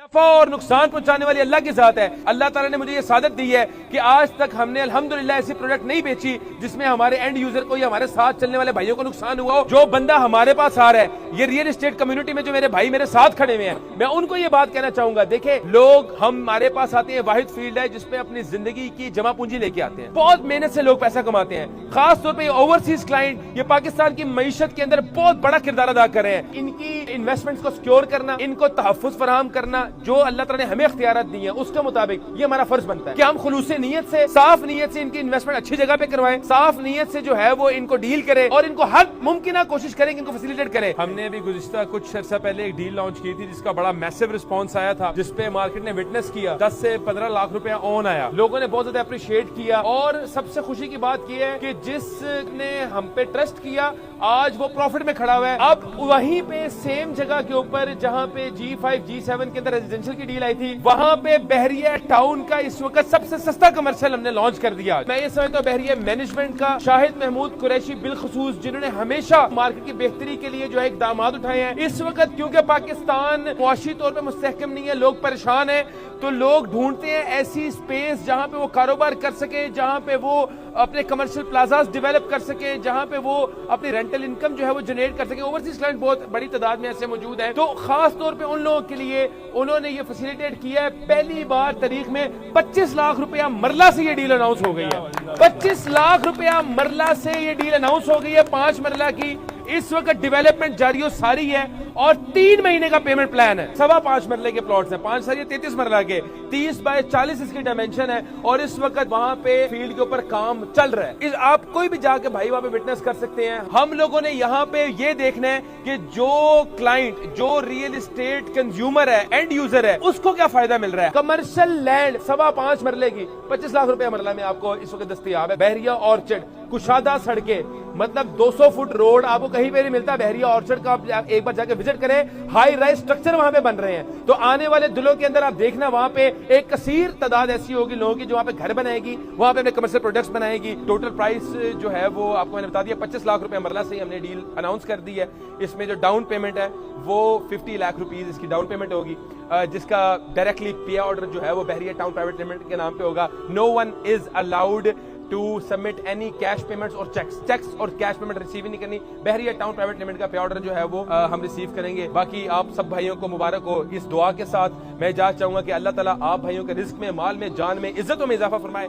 नफा और नुकसान पहुंचाने वाली अल्लाह की जात है। अल्लाह ताला ने मुझे ये सादत दी है कि आज तक हमने अल्हम्दुलिल्लाह ऐसी प्रोडक्ट नहीं बेची जिसमें हमारे एंड यूजर को या हमारे साथ चलने वाले भाइयों को नुकसान हुआ हो। जो बंदा हमारे पास आ रहा है, ये रियल एस्टेट कम्युनिटी में जो मेरे भाई मेरे साथ खड़े हुए हैं, मैं उनको ये बात कहना चाहूंगा, देखे लोग हमारे पास आते हैं, वाहिद फील्ड है जिसमें अपनी जिंदगी की जमा पूंजी लेके आते हैं, बहुत मेहनत से लोग पैसा कमाते हैं। खास तौर पे ओवरसीज क्लाइंट ये पाकिस्तान की मईशत के अंदर बहुत बड़ा किरदार अदा कर रहे हैं। इनकी इन्वेस्टमेंट्स को सिक्योर करना, इनको तहफ्फुज़ फराहम करना, जो अल्लाह ताला ने हमें इख्तियारात दी है उसके मुताबिक ये हमारा फर्ज बनता है कि हम खुलूसे नीयत से, साफ नीयत से इनकी इन्वेस्टमेंट अच्छी जगह पे करवाएं, साफ नीयत से जो है वो इनको डील करें और इनको हर मुमकिन कोशिश करें कि इनको फैसिलिटेट करें। हमने अभी गुज़िश्ता कुछ अर्सा पहले एक डील लॉन्च की थी जिसका बड़ा मैसिव रिस्पॉन्स आया था, जिसपे मार्केट ने विटनेस किया, 10 से 15 लाख रुपया ऑन आया, लोगों ने बहुत ज्यादा अप्रिशिएट किया। और सबसे खुशी की बात यह है कि जिसने हम पे ट्रस्ट किया आज वो प्रॉफिट में खड़ा हुआ है। अब वहीं पे सेम जगह के ऊपर जहां पे G5 G7 के अंदर रेजिडेंशियल की डील आई थी, वहां पे बहरिया टाउन का इस वक्त सबसे सस्ता कमर्शियल हमने लॉन्च कर दिया। मैं ये समझता हूं बहरिया मैनेजमेंट का, शाहिद महमूद कुरैशी बिलखसूस, जिन्होंने हमेशा मार्केट की बेहतरी के लिए जो है इकदामात उठाए हैं। इस वक्त क्योंकि पाकिस्तान मुआशी तौर पर मुस्तहकम नहीं है, लोग परेशान हैं, तो लोग ढूंढते हैं ऐसी स्पेस जहां पे वो कारोबार कर सके, जहां पे वो अपने कमर्शियल प्लाजास डेवलप कर सके, जहां पे वो अपनी रेंटल इनकम जो है वो जनरेट कर सके। ओवरसीज क्लाइंट बहुत बड़ी तादाद में ऐसे मौजूद हैं, तो खास तौर पे उन लोगों के लिए उन्होंने ये फैसिलिटेट किया है। पहली बार तारीख में 25 लाख रुपया मरला से ये डील अनाउंस हो गई है। 25 लाख रुपया मरला से ये डील अनाउंस हो गई है, 5 मरला की। इस वक्त डेवलपमेंट जारी हो सारी है और 3 महीने का पेमेंट प्लान है। 5.25 मरले के प्लॉट्स हैं, 5 सारी 33 मरला के, 30 बाय 40 इसकी डायमेंशन है और इस वक्त वहां पे फील्ड के ऊपर काम चल रहा है। आप कोई भी जाके भाई वहां पे विटनेस कर सकते हैं। हम लोगों ने यहाँ पे ये देखना है कि जो क्लाइंट, जो रियल एस्टेट कंज्यूमर है, एंड यूजर है, उसको क्या फायदा मिल रहा है। कमर्शियल लैंड 5.25 मरले की 25 लाख रुपया मरला में आपको इस वक्त दस्तयाब है। बहरिया ऑर्चर्ड, कुशादा सड़कें, मतलब 200 फुट रोड आपको कहीं पे नहीं मिलता। बहरिया ऑर्चर्ड का आप एक बार जाके विजिट करें, हाई राइज स्ट्रक्चर वहां पे बन रहे हैं। तो आने वाले दिनों के अंदर आप देखना वहां पे एक कसीर तादाद ऐसी होगी लोगों की जो वहां पे घर बनाएगी, वहां पे अपने कमर्शियल प्रोडक्ट्स बनाएगी। टोटल प्राइस जो है वो आपको मैंने बता दिया, 25 लाख रुपए मरला से ही हमने डील अनाउंस कर दी है। इसमें जो डाउन पेमेंट है वो 50 लाख रुपीज इसकी डाउन पेमेंट होगी, जिसका डायरेक्टली पे ऑर्डर जो है वो बहरिया टाउन प्राइवेट लिमिटेड के नाम पे होगा। No one is allowed to submit any cash payments और चेक्स और कैश पेमेंट रिसीव नहीं करनी। बहरिया टाउन प्राइवेट लिमिटेड का पे ऑर्डर जो है वो हम रिसीव करेंगे। बाकी आप सब भाइयों को मुबारक हो। इस दुआ के साथ मैं चाहूंगा कि अल्लाह ताला आप भाइयों के रिस्क में, माल में, जान में, इज्जतों में इजाफा फरमाए।